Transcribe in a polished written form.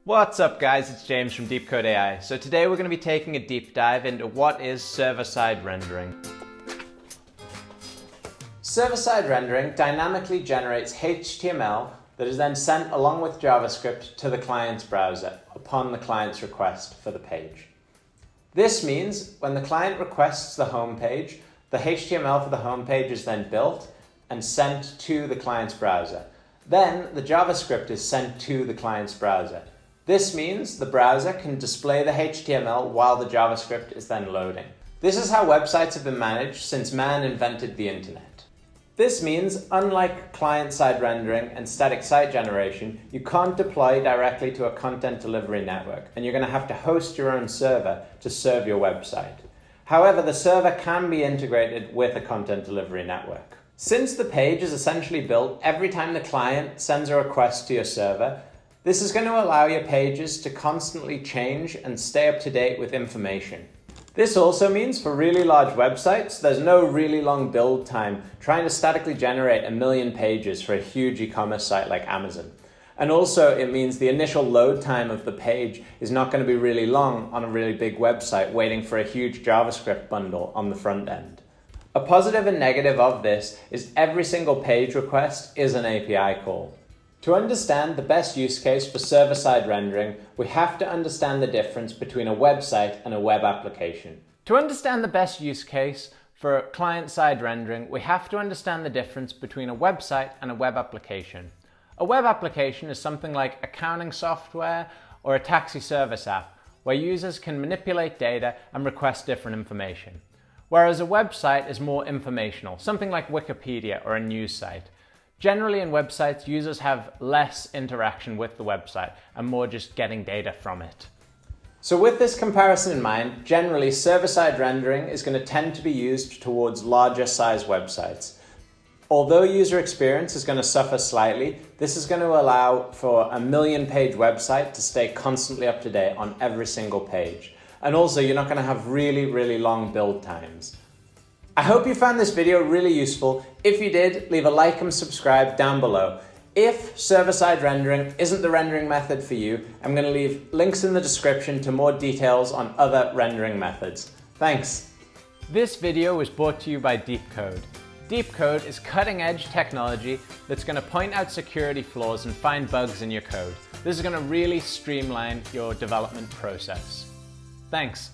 What's up guys, it's James from Deepcode AI. So today we're going to be taking a deep dive into what is server-side rendering. Server-side rendering dynamically generates HTML that is then sent along with JavaScript to the client's browser upon the client's request for the page. This means when the client requests the home page, the HTML for the home page is then built and sent to the client's browser. Then the JavaScript is sent to the client's browser. This means the browser can display the HTML while the JavaScript is then loading. This is how websites have been managed since man invented the internet. This means, unlike client-side rendering and static site generation, you can't deploy directly to a content delivery network, and you're going to have to host your own server to serve your website. However, the server can be integrated with a content delivery network. Since the page is essentially built every time the client sends a request to your server, this is going to allow your pages to constantly change and stay up to date with information. This also means for really large websites, there's no really long build time trying to statically generate 1 million pages for a huge e-commerce site like Amazon. And also it means the initial load time of the page is not going to be really long on a really big website waiting for a huge JavaScript bundle on the front end. A positive and negative of this is every single page request is an API call. To understand the best use case for server-side rendering, we have to understand the difference between a website and a web application. To understand the best use case for client-side rendering, we have to understand the difference between a website and a web application. A web application is something like accounting software or a taxi service app, where users can manipulate data and request different information. Whereas a website is more informational, something like Wikipedia or a news site. Generally in websites, users have less interaction with the website and more just getting data from it. So with this comparison in mind, generally server-side rendering is going to tend to be used towards larger size websites. Although user experience is going to suffer slightly, this is going to allow for a 1 million page website to stay constantly up to date on every single page. And also you're not going to have really long build times. I hope you found this video really useful. If you did, leave a like and subscribe down below. If server-side rendering isn't the rendering method for you, I'm going to leave links in the description to more details on other rendering methods. Thanks. This video was brought to you by Deepcode. Deepcode is cutting-edge technology that's going to point out security flaws and find bugs in your code. This is going to really streamline your development process. Thanks.